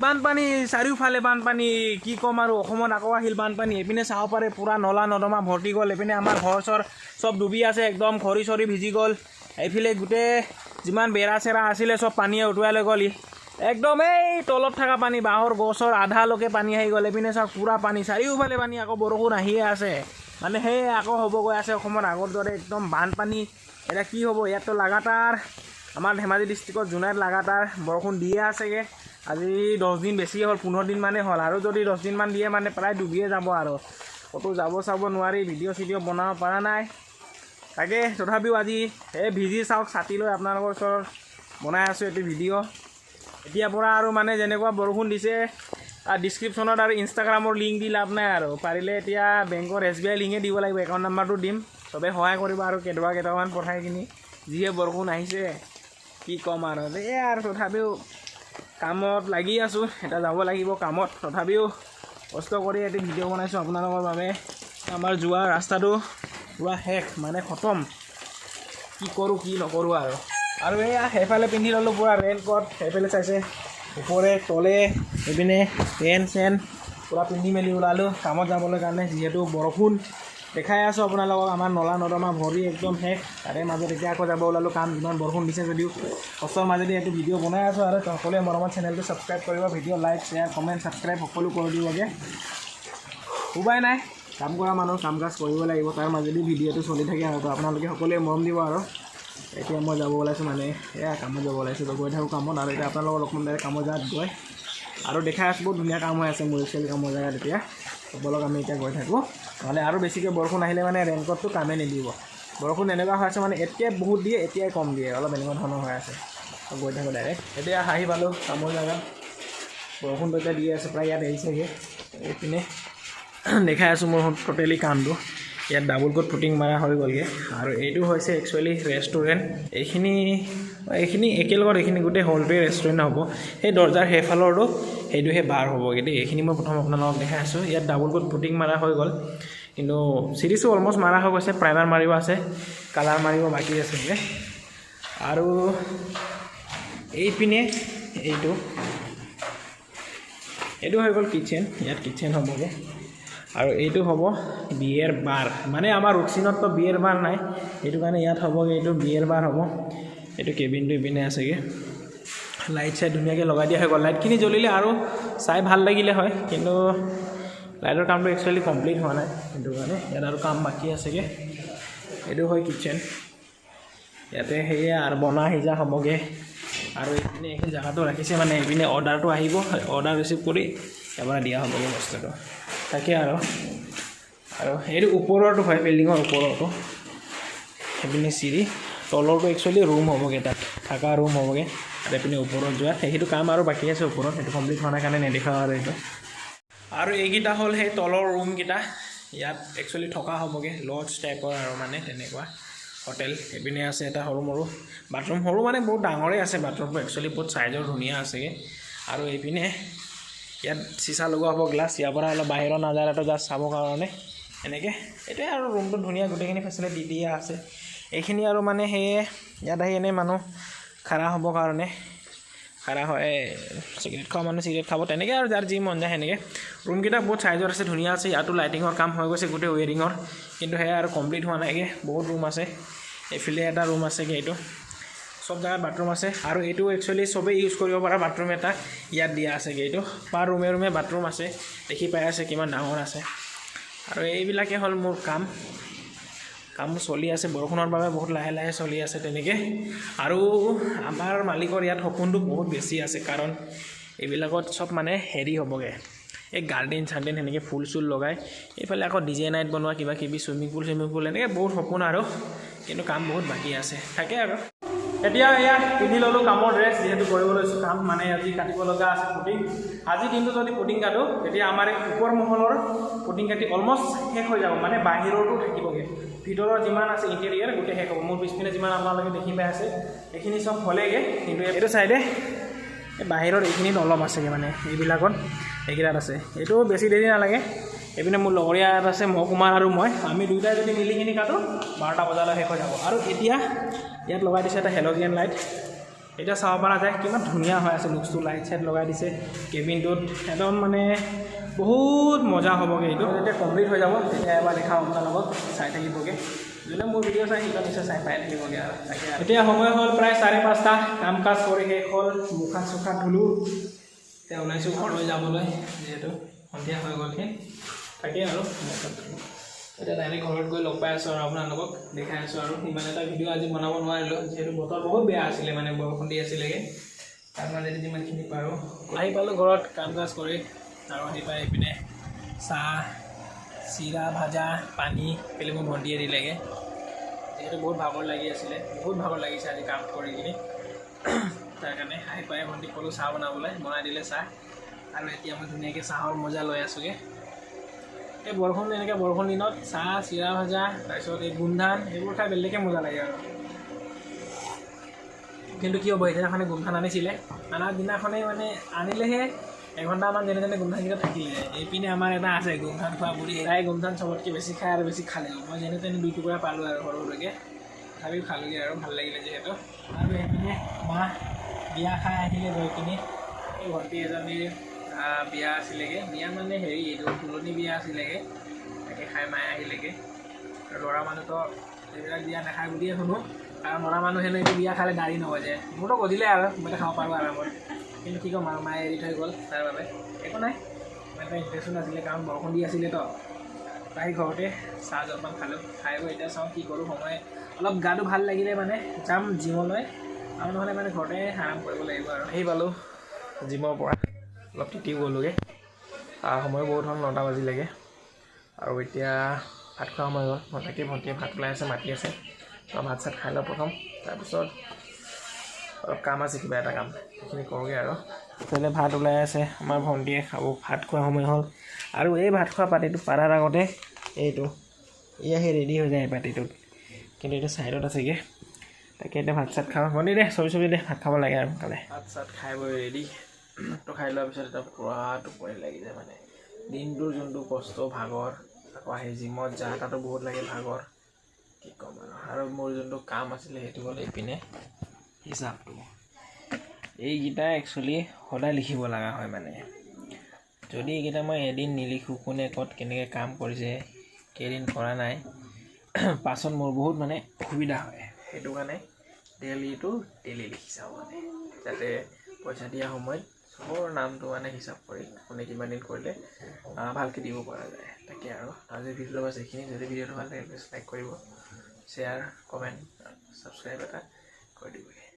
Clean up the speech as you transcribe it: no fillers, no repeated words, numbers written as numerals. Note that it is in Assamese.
বানপানী চাৰিওফালে বানপানী কি ক'ম আৰু অসমত আকৌ আহিল বানপানী এইপিনে চাব পাৰে পুৰা নলা নৰ্দমা ভৰ্তি গ'ল এইপিনে আমাৰ ঘৰ চৰ চব ডুবি আছে একদম খৰি চৰি ভিজি গ'ল এইফালে গোটেই যিমান বেৰা চেৰা আছিলে চব পানীয়ে উটুৱাই লৈ গ'ল একদম এই তলত থকা পানী বাঁহৰ গছৰ আধালৈকে পানী আহি গ'ল এইপিনে চাওক পুৰা পানী চাৰিওফালে পানী আকৌ বৰষুণ আহিয়ে আছে মানে সেই আকৌ হ'ব গৈ আছে অসমত আগৰ দৰে একদম বানপানী এটা কি হ'ব ইয়াততো লাগাতাৰ আমাৰ ধেমাজি ডিষ্ট্ৰিক্টত জোনাইত লাগাতাৰ বৰষুণ দিয়ে আছেগৈ আজি 10 দিন বেছি হ'ল 15 দিন মানে হ'ল আৰু যদি 10 দিনমান দিয়ে মানে প্ৰায় ডুবিয়ে যাব আৰু ক'তো যাব চাব নোৱাৰি ভিডিঅ' চিডিঅ' বনাব পৰা নাই তাকে তথাপিও আজি এই ভিজি চাওক ছাতি লৈ আপোনালোকৰ ওচৰত বনাই আছোঁ এইটো ভিডিঅ' এতিয়াৰ পৰা আৰু মানে যেনেকুৱা বৰষুণ দিছে তাৰ ডিছক্ৰিপশ্যনত আৰু ইনষ্টাগ্ৰামৰ লিংক দি লাভ নাই আৰু পাৰিলে এতিয়া বেংকৰ SBI লিংকে দিব লাগিব একাউণ্ট নাম্বাৰটো দিম চবে সহায় কৰিব আৰু কেইটকামান পঠাই কিনি যিহে বৰষুণ আহিছে কি ক'ম আৰু এই আৰু তথাপিও কামত লাগি আছোঁ এটা যাব লাগিব কামত তথাপিও কষ্ট কৰি এটি ভিডিঅ' বনাইছোঁ আপোনালোকৰ বাবে আমাৰ যোৱা ৰাস্তাটো পুৰা শেষ মানে খতম কি কৰোঁ কি নকৰোঁ আৰু এয়া সেইফালে পিন্ধি ল'লোঁ পুৰা ৰেইনকোট সেইফালে চাইছে ওপৰে তলে এইপিনে পেণ্ট চেণ্ট পুৰা পিন্ধি মেলি ওলালোঁ কামত যাবলৈ কাৰণে যিহেতু বৰষুণ দেখাই আছোঁ আপোনালোকক আমাৰ নলা নৰ্দমা ভৰি একদম শেষ তাৰে মাজত এতিয়া আকৌ যাব ওলালোঁ কাম যিমান বৰষুণ দিছে যদিও কষ্টৰ মাজেদি এইটো ভিডিঅ' বনাই আছোঁ আৰু সকলোৱে মৰমত চেনেলটো ছাবস্ক্ৰাইব কৰিব video' like share comment subscribe সকলো কৰি দিবগৈ উপায় নাই কাম কৰা মানুহ কাম কাজ কৰিব লাগিব তাৰ মাজেদি ভিডিঅ'টো চলি থাকে আৰু আপোনালোকে সকলোৱে মৰম দিব আৰু এতিয়া মই যাব ওলাইছোঁ মানে এয়া কামত যাব ওলাইছোঁ গৈ থাকোঁ কামত আৰু এতিয়া আপোনালোকৰ অকণমান ডাইৰেক্ট কামৰ জেগাত গৈ আৰু দেখাই আছোঁ বহুত ধুনীয়া কাম হৈ আছে মোৰ একচুৱেলি কামৰ জেগাত এতিয়া ব'লক আমি এতিয়া গৈ থাকোঁ নহ'লে আৰু বেছিকৈ বৰষুণ আহিলে মানে ৰেইনকোটটো কামেই নিদিব বৰষুণ এনেকুৱা হৈ আছে মানে এতিয়াই বহুত দিয়ে এতিয়াই কম দিয়ে অলপ এনেকুৱা ধৰণৰ হৈ আছে গৈ থাকোঁ ডাইৰেক্ট এতিয়া আহি পালোঁ কামৰ জেগাত বৰষুণটো এতিয়া দি আছে প্ৰায় ইয়াত এৰিছেগৈ এইপিনে দেখাই আছোঁ মোৰ টোটেলি কামটো ইয়াত ডাবল কোট পুটিং মাৰা হৈ গ'লগৈ আৰু এইটো হৈছে একচুৱেলি ৰেষ্টুৰেণ্ট এইখিনি একেলগত এইখিনি গোটেই হলটোৱে ৰেষ্টুৰেণ্ট হ'ব সেই দৰ্জাৰ সেইফালৰটো সেইটোহে বাৰ হ'বগৈ দেই এইখিনি মই প্ৰথম আপোনালোকক দেখাই আছোঁ ইয়াত ডাবল কোট পুটিং মাৰা হৈ গ'ল কিন্তু চিৰিজো অলমষ্ট মাৰা হৈ গৈছে প্ৰাইমাৰ মাৰিব আছে কালাৰ মাৰিব বাকী আছে আৰু এইপিনে এইটো হৈ গ'ল কিটচেন ইয়াত কিটচেন হ'বগৈ আৰু এইটো হ'ব বিয়েৰ বাৰ মানে আমাৰ ৰুকচিনততো বিয়েৰ বাৰ নাই সেইটো কাৰণে ইয়াত হ'বগৈ এইটো বিয়েৰ বাৰ হ'ব এইটো কেবিনটো ইপিনে আছেগৈ লাইট চাইট ধুনীয়াকৈ লগাই দিয়া হৈ গ'ল লাইটখিনি জ্বলিলে আৰু চাই ভাল লাগিলে হয় কিন্তু লাইটৰ কামটো একচুৱেলি কমপ্লিট হোৱা নাই সেইটো কাৰণে ইয়াত আৰু কাম বাকী আছেগৈ এইটো হয় কিটচেন ইয়াতে সেয়ে আৰু বনা সিজা হ'বগৈ আৰু এইপিনে এইখিনি জেগাটো ৰাখিছে মানে এইপিনে অৰ্ডাৰটো আহিব অৰ্ডাৰ ৰিচিভ কৰি এবাৰ দিয়া হ'বগৈ বস্তুটো তাকে আৰু এইটো ওপৰৰটো হয় বিল্ডিঙৰ ওপৰৰটো সেইপিনে চিৰি তলৰটো একচুৱেলি ৰুম হ'বগৈ তাত থকা ৰুম হ'বগৈ আৰু এইপিনে ওপৰত যোৱা সেইটো কাম আৰু বাকী আছে ওপৰত সেইটো কমপ্লিট হোৱা নাই কাৰণে নেদেখাওঁ আৰু এইটো আৰু এইকেইটা হ'ল সেই তলৰ ৰুমকেইটা ইয়াত একচুৱেলি থকা হ'বগৈ লজ টাইপৰ আৰু মানে তেনেকুৱা হোটেল এইপিনে আছে এটা সৰু মৰু বাথৰুম সৰু মানে বহুত ডাঙৰেই আছে বাথৰুমটো একচুৱেলি বহুত চাইজৰ ধুনীয়া আছেগৈ আৰু এইপিনে ইয়াত চিচা লগোৱা হ'ব গ্লাছ ইয়াৰ পৰা অলপ বাহিৰৰ নাজাৰাটো জাষ্ট চাবৰ কাৰণে এনেকৈ এইটোৱে আৰু ৰুমটো ধুনীয়া গোটেইখিনি ফেচিলিটি দিয়া আছে এইখিনি আৰু মানে সেয়ে ইয়াত আহি এনেই মানুহ খাৰা হ'বৰ কাৰণে খাৰা হয় চিগাৰেট খোৱা মানুহ চিগাৰেট খাব তেনেকৈ আৰু যাৰ যি মন যায় সেনেকৈ ৰুমকেইটা বহুত চাইজৰ আছে ধুনীয়া আছে ইয়াতো লাইটিঙৰ কাম হৈ গৈছে গোটেই ৱেৰিঙৰ কিন্তু সেয়া আৰু কমপ্লিট হোৱা নাইগৈ বহুত ৰুম আছে এইফালে এটা ৰুম আছেগৈ এইটো সব জেগাত বাথৰুম আছে আৰু এইটো একচুৱেলি চবেই ইউজ কৰিব পৰা বাথৰুম এটা ইয়াত দিয়া আছেগৈ এইটো পাৰ ৰুমে ৰুমে বাথৰুম আছে দেখি পাই আছে কিমান ডাঙৰ আছে আৰু এইবিলাকে হ'ল মোৰ কাম চলি আছে বৰষুণৰ বাবে বহুত লাহে লাহে চলি আছে তেনেকৈ আৰু আমাৰ মালিকৰ ইয়াত সপোনটো বহুত বেছি আছে কাৰণ এইবিলাকত চব মানে হেৰি হ'বগৈ এই গাৰ্ডেন চাৰ্ডেন সেনেকৈ ফুল চুল লগাই এইফালে আকৌ ডিজে নাইট বনোৱা কিবা কিবি চুইমিং পুল এনেকৈ বহুত সপোন আৰু কিন্তু কাম বহুত বাকী আছে থাকে আৰু এতিয়া এয়া পিন্ধি ল'লোঁ কামৰ ড্ৰেছ যিহেতু কৰিব লৈছোঁ কাম মানে আজি কাটিব লগা আছে পুটিং আজি দিনটো যদি পুটিং কাটো তেতিয়া আমাৰ এই ওপৰ মহলৰ পুটিং কাটি অলমষ্ট শেষ হৈ যাব মানে বাহিৰতো থাকিবগৈ ভিতৰৰ যিমান আছে ইণ্টেৰিয়াৰ গোটেই শেষ হ'ব মোৰ পিছপিনে যিমান আপোনালোকে দেখি পাই আছে এইখিনি চব হ'লেগৈ কিন্তু এইটো চাইডে এই বাহিৰৰ এইখিনিত অলপ আছেগৈ মানে এইবিলাকত এইকেইটাত আছে এইটো বেছি দেৰি নালাগে এইপিনে মোৰ লগৰীয়া এটা আছে মহকুমাৰ আৰু মই আমি দুয়োটাই যদি মিলিখিনি কাটো 12টা বজালৈ শেষ হৈ যাব আৰু এতিয়া ইয়াত লগাই দিছে এটা হেল'জিয়ান লাইট এতিয়া চাব পৰা যায় কিমান ধুনীয়া হৈ আছে লুকছটো লাইট চাইট লগাই দিছে কেবিনটোত একদম মানে বহুত মজা হ'বগৈ এইটো যেতিয়া কমপ্লিট হৈ যাব তেতিয়া এবাৰ দেখাম আপোনালোকক চাই থাকিবগৈ যোনে মোৰ ভিডিঅ' চাই সিহঁতৰ নিশ্চয় চাই পাই থাকিবগৈ আৰু তাকে এতিয়া সময় হ'ল প্ৰায় 5:30 কাম কাজ কৰি শেষ হ'ল মুখা চুখা ধুলোঁ এতিয়া ওলাইছোঁ ঘৰলৈ যাবলৈ যিহেতু সন্ধিয়া হৈ গ'লহি তাকে আৰু এতিয়া ডাইৰেক্ট ঘৰত গৈ লগ পাই আছোঁ আৰু আপোনালোকক দেখাই আছোঁ আৰু ইমান এটা ভিডিঅ' আজি বনাব নোৱাৰিলোঁ যিহেতু বতৰ বহুত বেয়া আছিলে মানে বৰষুণ দি আছিলেগৈ তাৰ মাজেদি যিমানখিনি পাৰোঁ আহি পালোঁ ঘৰত কাম কাজ কৰি আৰু আহি পাই এইপিনে চাহ চিৰা ভাজা পানী পেলাই মোৰ ভণ্টিয়ে দিলেগৈ যিহেতু বহুত ভাগৰ লাগি আছিলে বহুত ভাগৰ লাগিছে আজি কাম কৰি কিনি তাৰ কাৰণে আহি পাই ভণ্টিক ক'লোঁ চাহ বনাবলৈ বনাই দিলে চাহ আৰু এতিয়া মই ধুনীয়াকৈ চাহৰ মজা লৈ আছোঁগৈ এই বৰষুণ এনেকৈ বৰষুণ দিনত চাহ চিৰা ভাজা তাৰপিছত এই গোমধান এইবোৰ খাই বেলেগকৈ মজা লাগে আৰু কিন্তু কি হ'ব সেইদিনাখনে গোমধান আনিছিলে অনাৰ দিনাখনেই মানে আনিলেহে এঘণ্টামান যেনে তেনে গোমধানকেইটা থাকিলে এইপিনে আমাৰ এটা আছে গোমধান খোৱা বুঢ়ী তাই গোমধান চবতকৈ বেছি খায় আৰু বেছি খালে মই যেনে তেনে 2 টুকুৰা পালোঁ আৰু সৰুলৈকে তথাপিও খালোঁগৈ আৰু ভাল লাগিলে যিহেতু আৰু এইপিনে মা বিয়া খাই আহিলে গৈ কিনি এই ভণ্টি এজনীৰ বিয়া আছিলেগৈ বিয়া মানে হেৰি এইটো তুলনি বিয়া আছিলেগৈ তাকে খাই মায়ে আহিলেগৈ আৰু ল'ৰা মানুহতো এইবিলাক বিয়া নাখায় বুলিয়ে শুনো কাৰণ ল'ৰা মানুহ হেনো এইটো বিয়া খালে দাড়ি নগজে মোৰতো গজিলে আৰু মই খাব পাৰোঁ আৰামত কিন্তু কি ক'ম আৰু মায়ে এৰি থৈ গ'ল তাৰ বাবে একো নাই মই এটা ইণ্টাৰেষ্ট নাছিলে কাৰণ বৰষুণ দি আছিলেতো তাই ঘৰতে চাহ জলপান খালোঁ খাই গৈ এতিয়া চাওঁ কি কৰোঁ সময় অলপ গাটো ভাল লাগিলে মানে যাম জিমলৈ আৰু নহ'লে মানে ঘৰতে আৰাম কৰিব লাগিব আৰু আহি পালোঁ জিমৰ পৰা অলপ তিতি গ'লোগৈ সময় বহুত হ'ল 9টা বাজিলেগৈ আৰু এতিয়া ভাত খোৱা সময় হ'ল মই তাকে ভণ্টিয়ে ভাত ওলাই আছে মাতি আছে মই ভাত চাত খাই লওঁ প্ৰথম তাৰপিছত অলপ কাম আছে কিবা এটা কাম সেইখিনি কৰোঁগৈ আৰু ইফালে ভাত ওলাই আছে আমাৰ ভণ্টিয়ে খাব ভাত খোৱা সময় হ'ল আৰু এই ভাত খোৱা পাতিটো পাৰাৰ আগতে এইটো এয়াহে ৰেডি হৈ যায় এই পাতিটোত কিন্তু এইটো ছাইডত আছেগৈ তাকে এতিয়া ভাত চাত খাওঁ ভণ্টি দে চবি দে ভাত খাব লাগে আৰু সোনকালে ভাত চাত খাই বৈ ৰেডি ভাতটো খাই লোৱাৰ পিছত এটা পুৰা টোপনি লাগি যায় মানে দিনটোৰ যোনটো কষ্ট ভাগৰ আকৌ আহি জিমত যা তাতো বহুত লাগে ভাগৰ কি ক'ম আৰু মোৰ যোনটো কাম আছিলে সেইটো হ'ল এইপিনে হিচাপটো এইকেইটা একচুৱেলি সদায় লিখিব লগা হয় মানে যদি এইকেইটা মই এদিন নিলিখোঁ কোনে ক'ত কেনেকৈ কাম কৰিছে কেইদিন কৰা নাই পাছত মোৰ বহুত মানে অসুবিধা হয় সেইটো কাৰণে ডেইলি লিখি চাওঁ মানে যাতে পইচা দিয়া সময়ত চবৰ নামটো মানে হিচাপ কৰি কোনে কিমান দিন কৰিলে ভালকৈ দিব পৰা যায় তাকে আৰু আজি ভিডিঅ'টো বাছ এইখিনি যদি ভিডিঅ'টো ভাল লাগে প্লিজ লাইক কৰিব শ্বেয়াৰ কমেণ্ট ছাবস্ক্ৰাইব এটা কৰি দিব